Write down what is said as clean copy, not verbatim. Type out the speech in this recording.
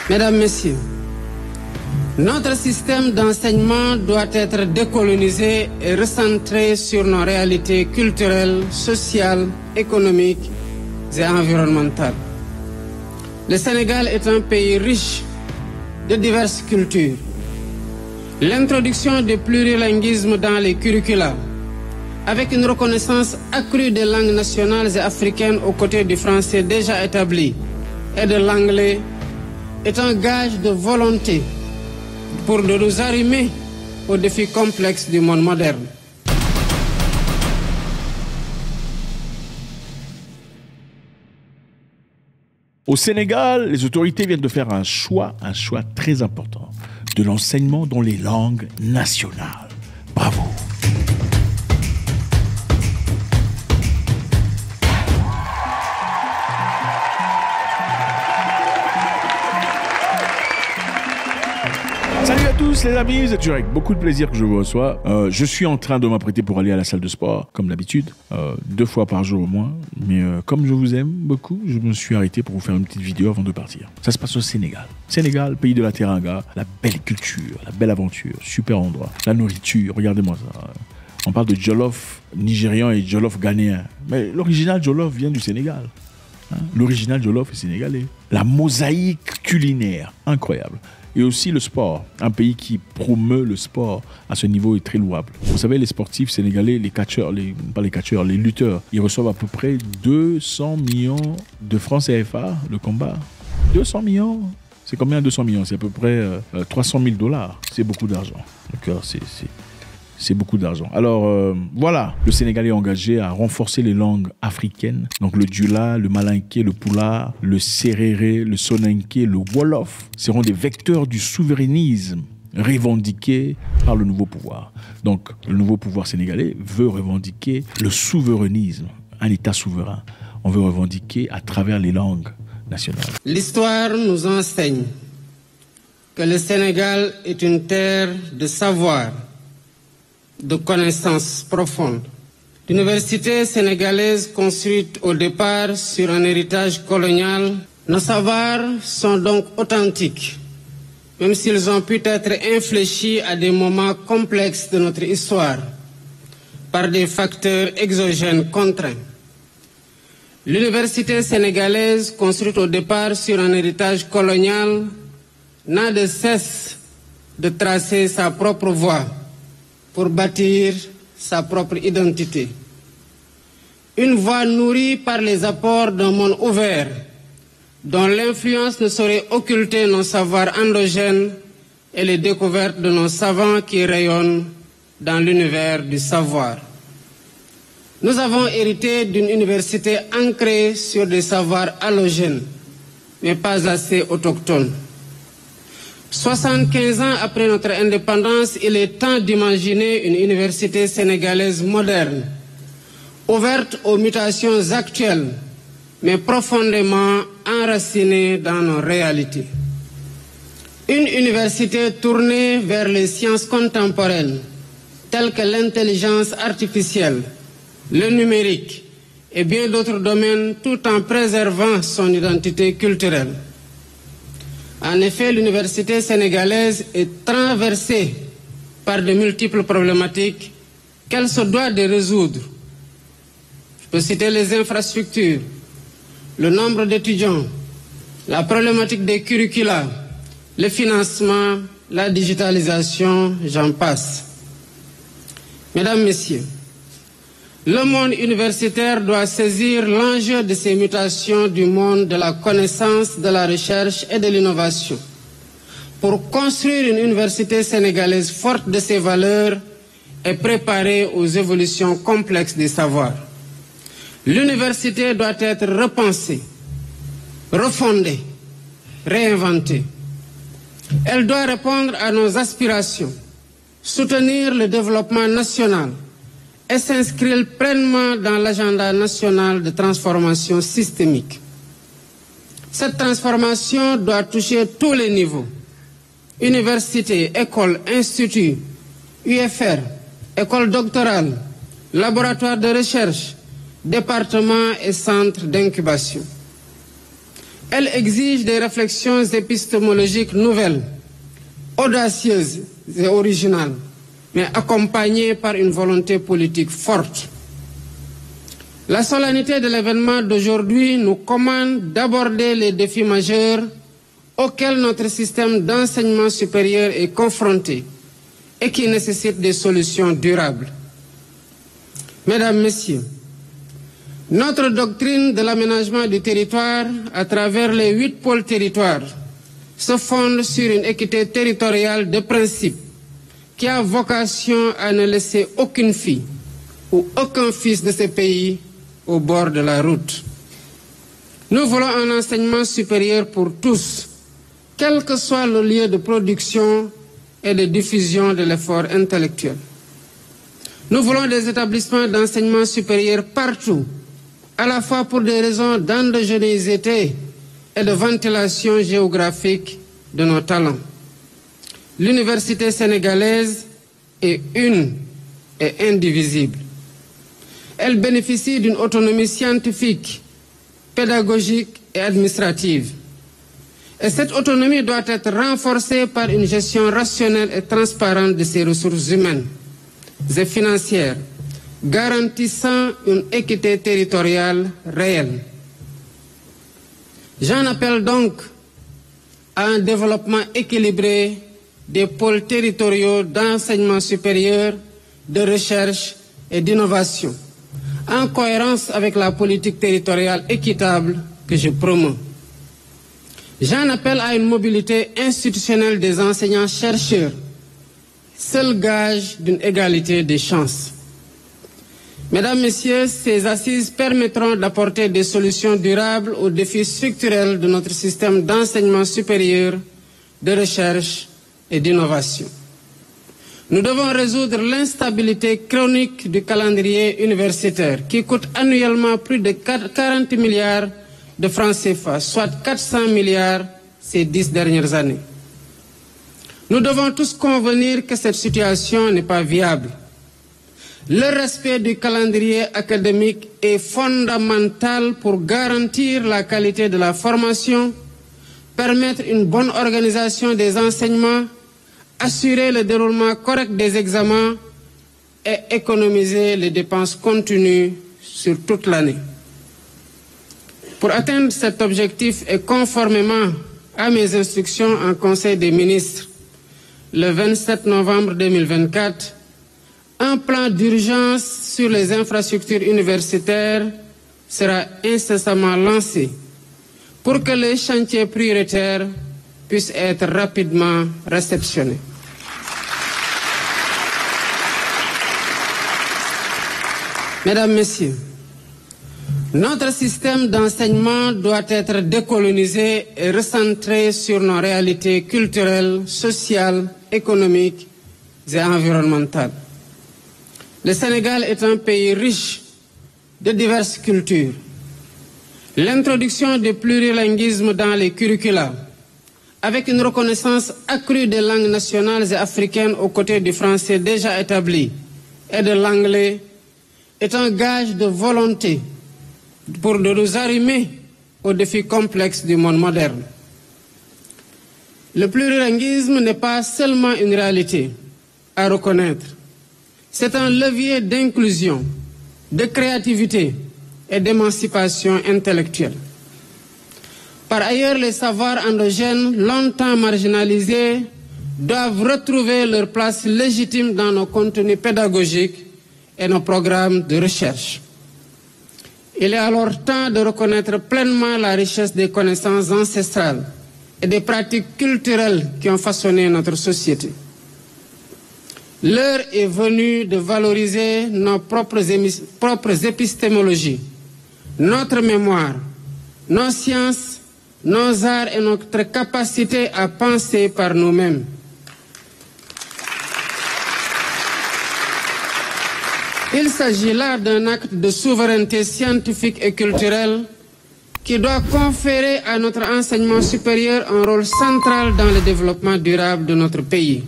Mesdames, Messieurs, notre système d'enseignement doit être décolonisé et recentré sur nos réalités culturelles, sociales, économiques et environnementales. Le Sénégal est un pays riche de diverses cultures. L'introduction du plurilinguisme dans les curricula, avec une reconnaissance accrue des langues nationales et africaines aux côtés du français déjà établi et de l'anglais, est un gage de volonté pour nous arrimer aux défis complexes du monde moderne. Au Sénégal, les autorités viennent de faire un choix très important, de l'enseignement dans les langues nationales. Bravo. Salut à tous les amis, vous êtes toujours avec beaucoup de plaisir que je vous reçois. Je suis en train de m'apprêter pour aller à la salle de sport, comme d'habitude, 2 fois par jour au moins. Mais comme je vous aime beaucoup, je me suis arrêté pour vous faire une petite vidéo avant de partir. Ça se passe au Sénégal. Sénégal, pays de la teranga, la belle culture, la belle aventure, super endroit. La nourriture, regardez-moi ça. On parle de jollof nigérian et jollof ghanéen. Mais l'original jollof vient du Sénégal. L'original jollof est sénégalais. La mosaïque culinaire, incroyable. Et aussi le sport, un pays qui promeut le sport à ce niveau est très louable. Vous savez, les sportifs sénégalais, les catcheurs, les lutteurs, ils reçoivent à peu près 200 millions de francs CFA le combat. 200 millions, c'est combien 200 millions? C'est à peu près 300 000 $. C'est beaucoup d'argent. D'accord, c'est beaucoup d'argent. Alors voilà, le Sénégal est engagé à renforcer les langues africaines. Donc le Dioula, le Malinké, le Pulaar, le Séréré, le Soninké, le Wolof seront des vecteurs du souverainisme revendiqué par le nouveau pouvoir. Donc le nouveau pouvoir sénégalais veut revendiquer le souverainisme, un État souverain. On veut revendiquer à travers les langues nationales. L'histoire nous enseigne que le Sénégal est une terre de savoir, de connaissances profondes. L'université sénégalaise construite au départ sur un héritage colonial, nos savoirs sont donc authentiques, même s'ils ont pu être infléchis à des moments complexes de notre histoire par des facteurs exogènes contraints. L'université sénégalaise construite au départ sur un héritage colonial n'a de cesse de tracer sa propre voie pour bâtir sa propre identité. Une voie nourrie par les apports d'un monde ouvert, dont l'influence ne saurait occulter nos savoirs endogènes et les découvertes de nos savants qui rayonnent dans l'univers du savoir. Nous avons hérité d'une université ancrée sur des savoirs allogènes, mais pas assez autochtones. 75 ans après notre indépendance, il est temps d'imaginer une université sénégalaise moderne, ouverte aux mutations actuelles, mais profondément enracinée dans nos réalités. Une université tournée vers les sciences contemporaines, telles que l'intelligence artificielle, le numérique et bien d'autres domaines, tout en préservant son identité culturelle. En effet, l'université sénégalaise est traversée par de multiples problématiques qu'elle se doit de résoudre. Je peux citer les infrastructures, le nombre d'étudiants, la problématique des curricula, le financement, la digitalisation, j'en passe. Mesdames, Messieurs, le monde universitaire doit saisir l'enjeu de ces mutations du monde de la connaissance, de la recherche et de l'innovation pour construire une université sénégalaise forte de ses valeurs et préparée aux évolutions complexes des savoirs. L'université doit être repensée, refondée, réinventée. Elle doit répondre à nos aspirations, soutenir le développement national et s'inscrire pleinement dans l'agenda national de transformation systémique. Cette transformation doit toucher tous les niveaux, universités, écoles, instituts, UFR, écoles doctorales, laboratoires de recherche, départements et centres d'incubation. Elle exige des réflexions épistémologiques nouvelles, audacieuses et originales, mais accompagnées par une volonté politique forte. La solennité de l'événement d'aujourd'hui nous commande d'aborder les défis majeurs auxquels notre système d'enseignement supérieur est confronté et qui nécessitent des solutions durables. Mesdames, Messieurs, notre doctrine de l'aménagement du territoire à travers les 8 pôles territoires se fonde sur une équité territoriale de principe qui a vocation à ne laisser aucune fille ou aucun fils de ce pays au bord de la route. Nous voulons un enseignement supérieur pour tous, quel que soit le lieu de production et de diffusion de l'effort intellectuel. Nous voulons des établissements d'enseignement supérieur partout, à la fois pour des raisons d'endogénéité et de ventilation géographique de nos talents. L'université sénégalaise est une et indivisible. Elle bénéficie d'une autonomie scientifique, pédagogique et administrative. Et cette autonomie doit être renforcée par une gestion rationnelle et transparente de ses ressources humaines et financières, garantissant une équité territoriale réelle. J'en appelle donc à un développement équilibré des pôles territoriaux d'enseignement supérieur, de recherche et d'innovation, en cohérence avec la politique territoriale équitable que je promeus. J'en appelle à une mobilité institutionnelle des enseignants-chercheurs, seul gage d'une égalité des chances. Mesdames, Messieurs, ces assises permettront d'apporter des solutions durables aux défis structurels de notre système d'enseignement supérieur, de recherche et d'innovation. Nous devons résoudre l'instabilité chronique du calendrier universitaire qui coûte annuellement plus de 40 milliards de francs CFA, soit 400 milliards ces 10 dernières années. Nous devons tous convenir que cette situation n'est pas viable. Le respect du calendrier académique est fondamental pour garantir la qualité de la formation, permettre une bonne organisation des enseignements, assurer le déroulement correct des examens et économiser les dépenses continues sur toute l'année. Pour atteindre cet objectif et conformément à mes instructions en Conseil des ministres, le 27 novembre 2024, un plan d'urgence sur les infrastructures universitaires sera incessamment lancé pour que les chantiers prioritaires puissent être rapidement réceptionnés. Mesdames, Messieurs, notre système d'enseignement doit être décolonisé et recentré sur nos réalités culturelles, sociales, économiques et environnementales. Le Sénégal est un pays riche de diverses cultures. L'introduction du plurilinguisme dans les curricula, avec une reconnaissance accrue des langues nationales et africaines aux côtés du français déjà établi et de l'anglais, est un gage de volonté pour nous arrimer aux défis complexes du monde moderne. Le plurilinguisme n'est pas seulement une réalité à reconnaître. C'est un levier d'inclusion, de créativité et d'émancipation intellectuelle. Par ailleurs, les savoirs endogènes, longtemps marginalisés, doivent retrouver leur place légitime dans nos contenus pédagogiques et nos programmes de recherche. Il est alors temps de reconnaître pleinement la richesse des connaissances ancestrales et des pratiques culturelles qui ont façonné notre société. L'heure est venue de valoriser nos propres épistémologies, notre mémoire, nos sciences, nos arts et notre capacité à penser par nous-mêmes. Il s'agit là d'un acte de souveraineté scientifique et culturelle qui doit conférer à notre enseignement supérieur un rôle central dans le développement durable de notre pays.